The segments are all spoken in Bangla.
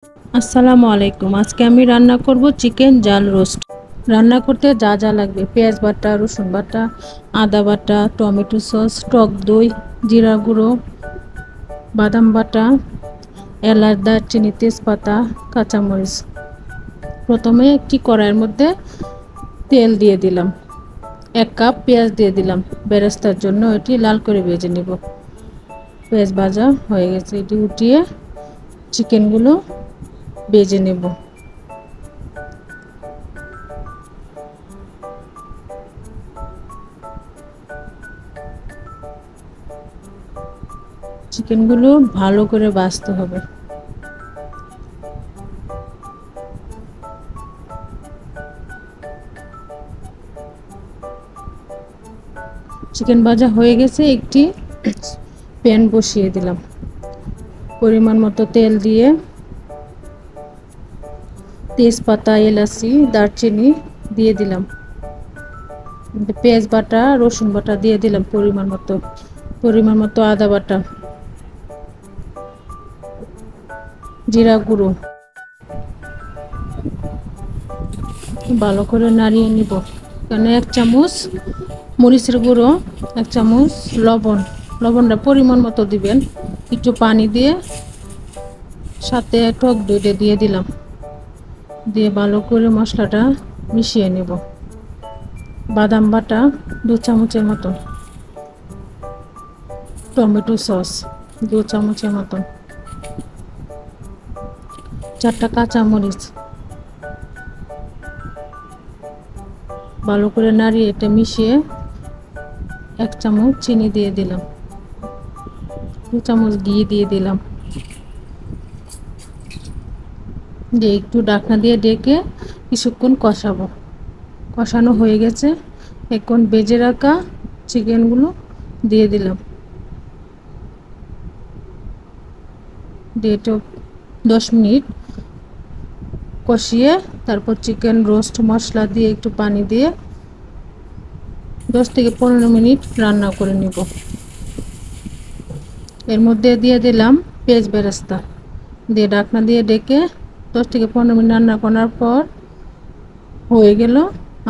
আসসালামু আলাইকুম। আজকে আমি রান্না করব চিকেন জাল রোস্ট। রান্না করতে যা যা লাগবে: পেঁয়াজ বাটা, রসুন বাটা, আদা বাটা, টমেটো সস, টক দই, জিরা গুঁড়ো, বাদাম বাটা, এলাচ, দারচিনি, তেজপাতা, কাঁচামরিচ। প্রথমে একটি কড়াইয়ের মধ্যে তেল দিয়ে দিলাম, 1 কাপ পেঁয়াজ দিয়ে দিলাম বেরেস্তার জন্য। এটি লাল করে ভেজে নেব। পেঁয়াজ ভাজা হয়ে গেছে, এটি উঠিয়ে চিকেনগুলো ভেজে নেব। চিকেনগুলো ভালো করে ভাজতে হবে। চিকেন ভাজা হয়ে গেছে, একটি প্যান বসিয়ে দিলাম। পরিমাণ মতো তেল দিয়ে তেজপাতা, এলাচি, দারচিনি দিয়ে দিলাম। পেঁয়াজ বাটা, রসুন বাটা দিয়ে দিলাম পরিমাণ মতো আদা বাটা, জিরা গুঁড়ো। ভালো করে নাড়িয়ে নিব। এখানে 1 চামচ মরিচের গুঁড়ো, 1 চামচ লবণটা পরিমাণ মতো দিবেন। একটু পানি দিয়ে সাথে টক দইটা দিয়ে দিলাম, দিয়ে ভালো করে মশলাটা মিশিয়ে নেব। বাদাম বাটা 2 চামচের মতন, টমেটো সস 2 চামচের মতন, 4টা কাঁচামরিচ। ভালো করে নাড়িয়ে এটা মিশিয়ে 1 চামচ চিনি দিয়ে দিলাম, 2 চামচ ঘি দিয়ে দিলাম, দিয়ে একটু ঢাকনা দিয়ে ঢেকে কিছুক্ষণ কষাবো। কষানো হয়ে গেছে, এখন ভেজে রাখা চিকেনগুলো দিয়ে দিলাম, দিয়ে 10 মিনিট কষিয়ে তারপর চিকেন রোস্ট মশলা দিয়ে একটু পানি দিয়ে 10 থেকে 15 মিনিট রান্না করে নিব। এর মধ্যে দিয়ে দিলাম পেঁয়াজ বেরেস্তা, দিয়ে ঢাকনা দিয়ে ঢেকে 10 থেকে 15 মিনিট রান্না করার পর হয়ে গেল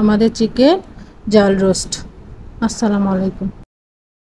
আমাদের চিকেন জাল রোস্ট। আসসালামু আলাইকুম।